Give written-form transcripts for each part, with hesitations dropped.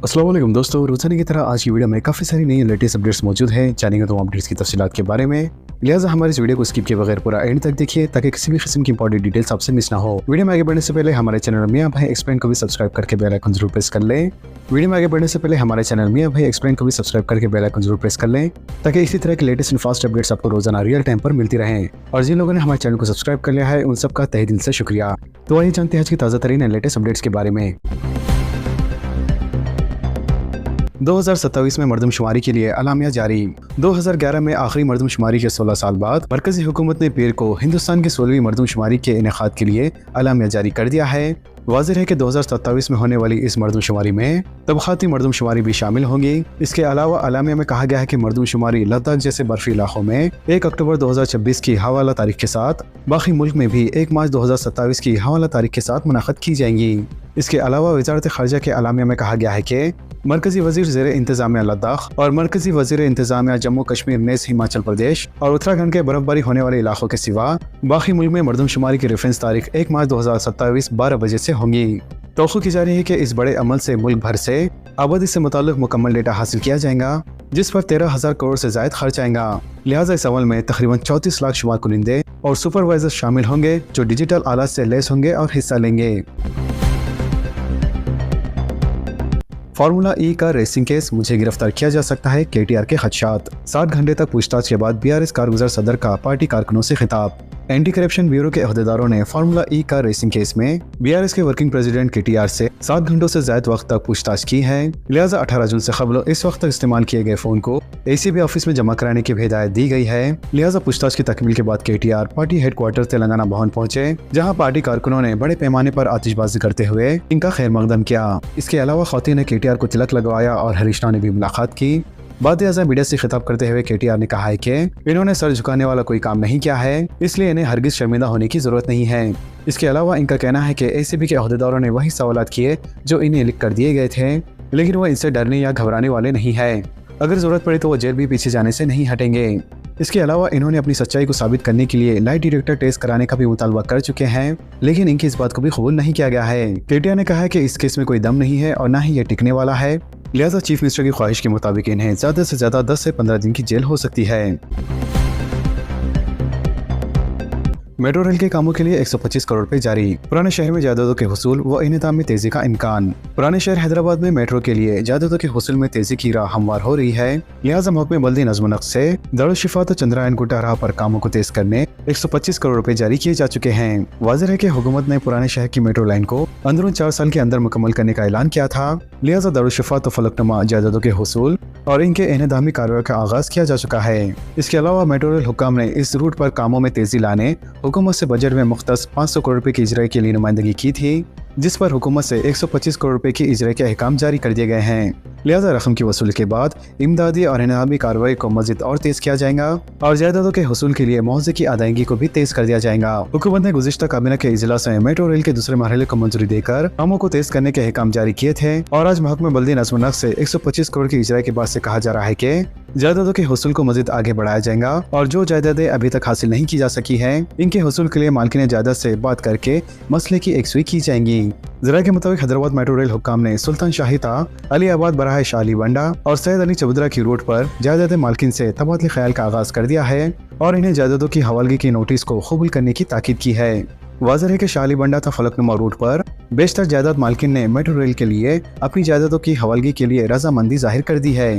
अस्सलाम वालेकुम दोस्तों, रोजाना की तरह आज की वीडियो में काफ़ी सारी नई लेटेस्ट अपडेट्स मौजूद हैं। जानेंगे तो अपडेट्स की तफसीलात के बारे में, लिहाजा हमारे इस वीडियो को स्किप किए बगैर पूरा एंड तक देखिए ताकि किसी भी किस्म की इंपॉर्टेंट डिटेल्स आपसे मिस ना हो। वीडियो में आगे बढ़ने से पहले हमारे चैनल मियां भाई एक्सप्लेन को भी सब्सक्राइब करके बेल आइकन जरूर प्रेस कर लें। वीडियो में आगे बढ़ने से पहले हमारे चैनल मियां भाई एक्सप्लेन को भी सब्सक्राइब करके बेल आइकन जरूर प्रेस कर लें ताकि इसी तरह की लेटेस्ट एंड फास्ट अपडेट्स आपको रोजाना रियल टाइम पर मिलती रहें। और जिन लोगों ने हमारे चैनल को सब्सक्राइब कर लिया है उन सबका तहे दिल से शुक्रिया। तो आइए जानते हैं आज की ताज़ा तरीन एंड लेटेस्ट अपडेट्स के बारे में। 2027 में मरदमशुमारी के लिए अलामिया जारी। 2011 में आखिरी मरदमशुमारी के 16 साल बाद मरकजी हुकूमत ने पीर को हिंदुस्तान की 16वीं मरदमशुमारी के इनेकाद के लिए अलामिया जारी कर दिया है। वाज़ेह है कि 2027 में होने वाली इस मरदमशुमारी में तबक़ाती मरदमशुमारी भी शामिल होंगी। इसके अलावा अलामिया में कहा गया है कि मरदमशुमारी लद्दाख जैसे बर्फी इलाकों में 1 अक्टूबर 2026 की हवाला तारीख के साथ, बाकी मुल्क में भी 1 मार्च 2027 की हवाला तारीख के साथ मुनाक़द की जाएंगी। इसके अलावा वज़ारत ख़ारिजा के अलामिया में कहा गया है कि मरकजी वज़ीर ज़ेर इंतज़ामिया लद्दाख और मरकजी वज़ीर इंतज़ामिया जम्मू कश्मीर नेज़ हिमाचल प्रदेश और उत्तराखंड के बर्फबारी होने वाले इलाकों के सिवा बाकी मुल्क में मरदमशुमारी की रेफरेंस तारीख 1 मार्च 2027 12 बजे से होंगी। तौक़्क़ो की जा रही है कि इस बड़े अमल से मुल्क भर से आबादी से मुताल्लिक़ मुकम्मल डेटा हासिल किया जाएगा जिस पर 13,000 करोड़ से ज़ायद खर्च आएगा। लिहाजा इस अमल में तकरीबन 34 लाख शुमार कुनिंदे और सुपरवाइजर शामिल होंगे जो डिजिटल आलात से लैस होंगे और हिस्सा लेंगे। फार्मूला ई का रेसिंग केस, मुझे गिरफ्तार किया जा सकता है, KTR के खदशात। 60 घंटे तक पूछताछ के बाद BRS कारगुजार सदर का पार्टी कारकुनों से खिताब। एंटी करप्शन ब्यूरो के अहदेदारों ने फार्मूला ई का रेसिंग केस में BRS के वर्किंग प्रेसिडेंट KTR से 7 घंटों से ज्यादा वक्त तक पूछताछ की है। लिहाजा 18 जून से कबल इस वक्त तक इस्तेमाल किए गए फोन को ACB ऑफिस में जमा कराने की भी हिदायत दी गई है। लिहाजा पूछताछ की तकमील के बाद KTR पार्टी हेडक्वार्टर तेलंगाना भवन पहुंचे, जहां पार्टी कारकुनों ने बड़े पैमाने पर आतिशबाजी करते हुए इनका खैर मकदम किया। इसके अलावा खवातीन ने KTR को तिलक लगवाया और हरीश राव ने भी मुलाकात की। बाद आज़ा मीडिया से खिताब करते हुए KTR ने कहा है कि इन्होंने सर झुकाने वाला कोई काम नहीं किया है, इसलिए इन्हें हरगिज शर्मिंदा होने की जरूरत नहीं है। इसके अलावा इनका कहना है कि ACB के अहदेदारों ने वही सवालात किए जो इन्हें लिख कर दिए गए थे, लेकिन वह इनसे डरने या घबराने वाले नहीं है। अगर जरूरत पड़े तो वो जेल भी पीछे जाने से नहीं हटेंगे। इसके अलावा इन्होंने अपनी सच्चाई को साबित करने के लिए लाई डिटेक्टर टेस्ट कराने का भी मुतालबा कर चुके हैं, लेकिन इनकी इस बात को भी कबूल नहीं किया गया है। KTR ने कहा है कि इस केस में कोई दम नहीं है और न ही ये टिकने वाला है। लिहाजा चीफ मिनिस्टर की ख्वाहिश के मुताबिक इन्हें ज्यादा से ज्यादा 10 से 15 दिन की जेल हो सकती है। मेट्रो रेल के कामों के लिए 125 करोड़ रुपए जारी। पुराने शहर में जायदादों के हुसूल व इनेताम में तेजी का इम्कान। पुराने शहर हैदराबाद में मेट्रो के लिए जायदादों के हुसूल में तेजी की राह हमवार हो रही है। लिहाजा महकमे बल्दी नज़्म नक्श से दारुल-शिफा तो चंद्रायन गुट्टा राह पर कामों को तेज करने 125 करोड़ रुपए जारी किए जा चुके हैं। वाज़ेह है कि हुकूमत ने पुराने शहर की मेट्रो लाइन को अंदरून 4 साल के अंदर मुकम्मल करने का ऐलान किया था। लिहाजा दारुल-शिफा तो फलकनुमा जायदादों के हुसूल और इनके इनेदामी कार्रवाई का आगाज किया जा चुका है। इसके अलावा मेट्रो रेल हुक्काम ने इस रूट पर कामों में तेजी लाने हुकूमत से बजट में मुख्तस 500 करोड़ रुपए की इजराई के लिए नुमाइंदगी की थी, जिस पर हुकूमत से 125 करोड़ रुपए की इजराई के अहकाम जारी कर दिए गए हैं। लिहाजा रकम की वसूली के बाद इमदादी और इनामी कार्रवाई को मजीद और तेज किया जाएगा और जायदादों के हुसूल के लिए मुआवजे की अदायगी को भी तेज कर दिया जाएगा। हुकूमत ने गुज़िश्ता काबीना के इजलास में मेट्रो रेल के दूसरे मरहले को मंजूरी देकर कामों को तेज करने के अहकाम जारी किए थे और आज महकमे बल्दी नज़्म नक्श से 125 करोड़ की इजराई के बाद से कहा जा रहा है कि जायदादों के हुसूल को मजीद आगे बढ़ाया जाएगा और जो जायदादें अभी तक हासिल नहीं की जा सकी हैं, इनके हुसूल के लिए मालिकीन जायदाद से बात करके मसले की एकसुई की जाएंगी। जरा के मुताबिक हैदराबाद मेट्रो रेल हुक्काम ने सुल्तान शाहिता, अली आबाद बराह शाली वंडा और सैयद अली चबुद्रा की रूट पर जायदाद मालिकीन से तबादले ख्याल का आगाज कर दिया है और इन्हें जायदादों की हवालगी की नोटिस को कबूल करने की ताकीद की है। वाज़ेह है कि शाली बंडा था फलकनुमा रूट पर बेशतर जायदाद मालिकीन ने मेट्रो रेल के लिए अपनी जायदादों की हवालगी के लिए रजामंदी जाहिर कर दी है।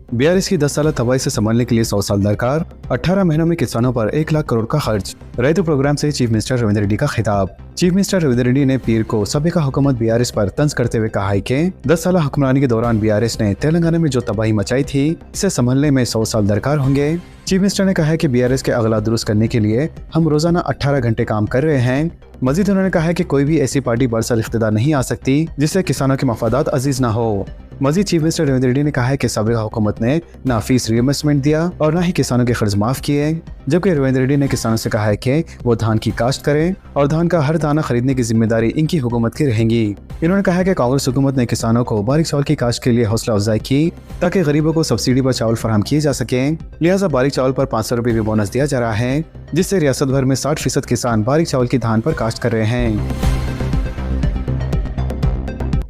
BRS की 10 साल तबाही से संभलने के लिए 100 साल दरकार। 18 महीनों में किसानों पर 1 लाख करोड़ का खर्च। रैतु प्रोग्राम से चीफ मिनिस्टर रविंद्र रेड्डी का खिताब। चीफ मिनिस्टर रविंद्र रेड्डी ने पीर को सबका हुकूमत BRS पर तंज करते हुए कहा है कि 10 साल हुक्मरानी के दौरान BRS ने तेलंगाना में जो तबाही मचाई थी, इसे संभलने में 100 साल दरकार होंगे। चीफ मिनिस्टर ने कहा है कि BRS के अगला दुरुस्त करने के लिए हम रोजाना 18 घंटे काम कर रहे हैं। मजीद उन्होंने कहा है कि कोई भी ऐसी पार्टी बरसर इख्तिदार नहीं आ सकती जिससे किसानों के मफादात अजीज ना हो। मजीद चीफ मिनिस्टर रविंद्र रेड्डी ने कहा है कि साबिक़ा हुकूमत ने ना फीस रीइन्वेस्टमेंट दिया और ना ही किसानों के कर्ज माफ किए, जबकि रविंद्र रेड्डी ने किसानों से कहा है कि वो धान की काश्त करें और धान का हर दाना खरीदने की जिम्मेदारी इनकी हुकूमत की रहेगी। इन्होंने कहा है कि कांग्रेस हुकूमत ने किसानों को बारीक चावल की काश्त के लिए हौसला अफजाई की ताकि गरीबों को सब्सिडी पर चावल फराहम किए जा सके। लिहाजा बारीक चावल पर 500 रुपये भी बोनस दिया जा रहा है, जिससे रियासत भर में 60% किसान बारीक चावल की धान पर काश्त कर रहे हैं।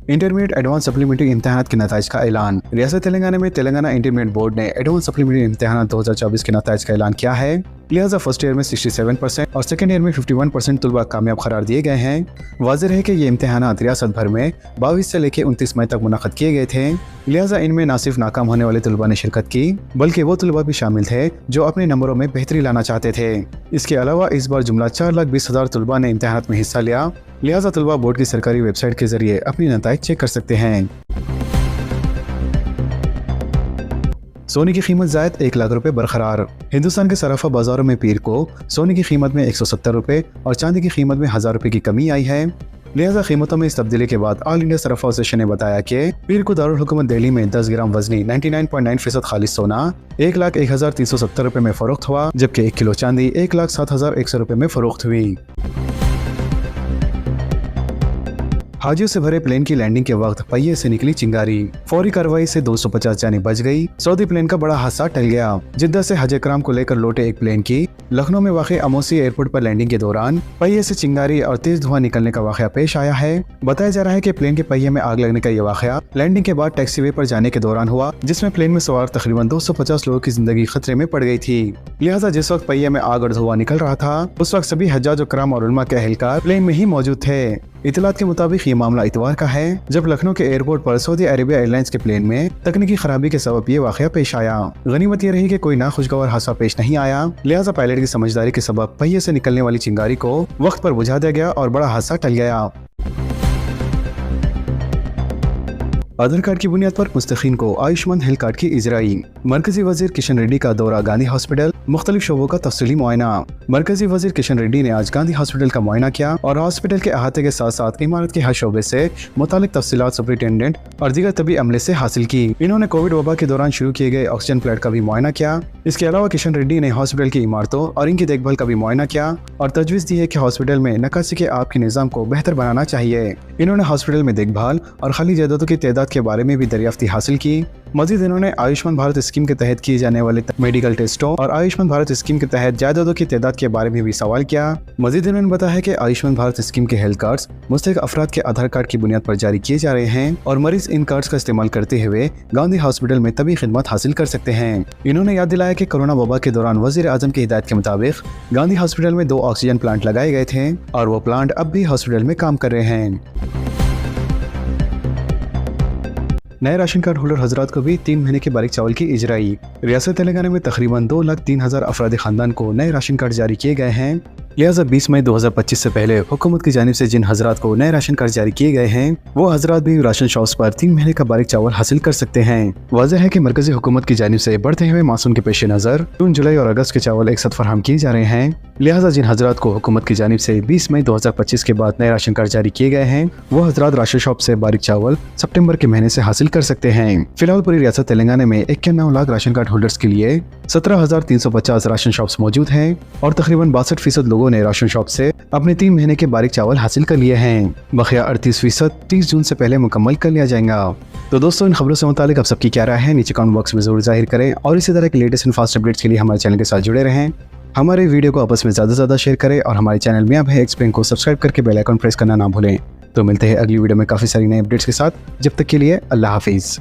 इंटरमीडिएट एडवांस सप्लीमेंट्री इम्तिहानात के नताइज का ऐलान। रियासत तेलंगाना में तेलंगाना इंटरमीडिएट बोर्ड ने एडवांस सप्लीमेंट्री इम्तिहानात 2024 के नताइज का ऐलान किया है। लिहाजा फर्स्ट ईयर में 67% और सेकेंड ईयर में 51% तलबा कामयाब करार दिए गए हैं। वाज़ेह है कि ये इम्तिहानात रियासत भर में 22 से लेकर 29 मई तक मुनक़द किए गए थे। लिहाजा इनमें न सिर्फ नाकाम होने वाले तलबा ने शिरकत की, बल्कि वो तलबा भी शामिल थे जो अपने नंबरों में बेहतरी लाना चाहते थे। इसके अलावा इस बार जुमला 4,20,000 तलबा ने इम्तिहानात में हिस्सा लिया। लिहाजा तलबा बोर्ड की सरकारी वेबसाइट के जरिए अपनी नताइज चेक कर सकते हैं। सोने की कीमत ज़ायद 1 लाख रुपए बरकरार। हिंदुस्तान के सराफा बाजारों में पीर को सोने की कीमत में 170 रुपए और चांदी की कीमत में 1000 रुपए की कमी आई है। लिहाजा कीमतों में इस तब्दीली के बाद ऑल इंडिया सराफा एसोसिएशन ने बताया कि पीर को दारुल हुकूमत दिल्ली में 10 ग्राम वजनी 99.9% खालिस सोना 1,01,370 रुपए में फरोख्त हुआ, जबकि 1 किलो चांदी 1,07,100 रुपए में फरोख्त हुई। हाजियों से भरे प्लेन की लैंडिंग के वक्त पहिए से निकली चिंगारी। फौरी कार्रवाई से 250 जानें बच गई। सऊदी प्लेन का बड़ा हादसा टल गया। जिद्दा से हज इकराम को लेकर लौटे एक प्लेन की लखनऊ में वाक़ अमोसी एयरपोर्ट पर लैंडिंग के दौरान पहिए से चिंगारी और तेज धुआं निकलने का वाक़या पेश आया है। बताया जा रहा है कि प्लेन के पहिए में आग लगने का यह वाक़या लैंडिंग के बाद टैक्सीवे पर जाने के दौरान हुआ, जिसमें प्लेन में सवार तकरीबन 250 लोगों की जिंदगी खतरे में पड़ गई थी। लिहाजा जिस वक्त पहिए में आग और धुआं निकल रहा था, उस वक्त सभी हज्जाज इकराम और उलमा के अहलकार प्लेन में ही मौजूद थे। इतलात के मुताबिक ये मामला इतवार का है, जब लखनऊ के एयरपोर्ट पर सऊदी अरेबिया एयरलाइंस के प्लेन में तकनीकी खराबी के सबब ये वाक़या पेश आया। गनीमत ये रही कि कोई नाखुशगवार हादसा पेश नहीं आया। लिहाजा पायलट की समझदारी के सबब पहिए से निकलने वाली चिंगारी को वक्त पर बुझा दिया गया और बड़ा हादसा टल गया। आधार कार्ड की बुनियाद पर मुस्तकीन को आयुष्मान हेल्थ कार्ड की इजराई। मरकजी वजीर किशन रेड्डी का दौरा गांधी हॉस्पिटल, मुख्तलिफ शोबों का तफसीली मुआयना। मरकजी वजीर किशन रेड्डी ने आज गांधी हॉस्पिटल का मुआयना किया और हॉस्पिटल के अहाते के साथ साथ इमारत के हर शोबे से मुतालिक तफसीलात सुपरिटेंडेंट और दीगर तबी अमले से हासिल की। इन्होंने कोविड वबा के दौरान शुरू किए गए ऑक्सीजन प्लांट का भी मुआयना किया। इसके अलावा किशन रेड्डी ने हॉस्पिटल की इमारतों और इनकी देखभाल का भी मुआयना किया और तजवीज़ दी है कि हॉस्पिटल में नकासी के आब के निज़ाम को बेहतर बनाना चाहिए। इन्होंने हॉस्पिटल में देखभाल और खाली जगहों की तादाद के बारे में भी दरियाफ्ती हासिल की। मजीद इन्होंने आयुष्मान भारत स्कीम के तहत किए जाने वाले मेडिकल टेस्टों और आयुष्मान भारत स्कीम के तहत जायदादों की तादाद के बारे में भी सवाल किया। मजीद इन्होंने बताया कि आयुष्मान भारत स्कीम के हेल्थ कार्ड्स मुस्तहिक अफराद के आधार कार्ड की बुनियाद पर जारी किए जा रहे हैं और मरीज इन कार्ड्स का इस्तेमाल करते हुए गांधी हॉस्पिटल में तभी खिदमत हासिल कर सकते हैं। इन्होंने याद दिलाया कि कोरोना वबा के दौरान वजीर आजम की हिदायत के मुताबिक गांधी हॉस्पिटल में 2 ऑक्सीजन प्लांट लगाए गए थे और वो प्लांट अब भी हॉस्पिटल में काम कर रहे हैं। नए राशन कार्ड होल्डर हजरात को भी 3 महीने के बारीक चावल की इजराई। रियासत तेलंगाना में तकरीबन 2,03,000 अफराद खानदान को नए राशन कार्ड जारी किए गए हैं। लिहाजा 20 मई 2025 से पहले हुकूमत की जानिब से जिन हजरात को नए राशन कार्ड जारी किए गए हैं, वो हजरात भी राशन शॉप्स पर 3 महीने का बारीक चावल हासिल कर सकते हैं। वाज़ेह है कि मरकजी हुकूमत की जानिब से बढ़ते हुए मानसून के पेश नज़र जून, जुलाई और अगस्त के चावल एक साथ फराहम किए जा रहे हैं। लिहाजा जिन हजरात को हुकूमत की जानिब से 20 मई 2025 के बाद नए राशन कार्ड जारी किए गए हैं, वो हजरात राशन शॉप से बारीक चावल सितंबर के महीने से हासिल कर सकते हैं। फिलहाल पूरी रियासत तेलंगाना में 91 लाख राशन कार्ड होल्डर्स के लिए 17,350 राशन शॉप्स मौजूद हैं और तकरीबन 62% लोगों ने राशन शॉप से अपने 3 महीने के बारीक चावल हासिल कर लिए हैं। बकिया 38% 30 जून से पहले मुकम्मल कर लिया जाएगा। तो दोस्तों, इन खबरों से मुतालिक आप सबकी क्या राय है, नीचे कमेंट बॉक्स में जरूर जाहिर करें और इसी तरह के लेटेस्ट एंड फास्ट अपडेट्स के लिए हमारे चैनल के साथ जुड़े रहें। हमारे वीडियो को आपस में ज़्यादा से ज़्यादा शेयर करें और हमारे चैनल में आप एक्सप्लेन को सब्सक्राइब करके बेल आइकन प्रेस करना ना भूलें। तो मिलते हैं अगली वीडियो में काफ़ी सारी नई अपडेट्स के साथ। जब तक के लिए अल्लाह हाफिज़।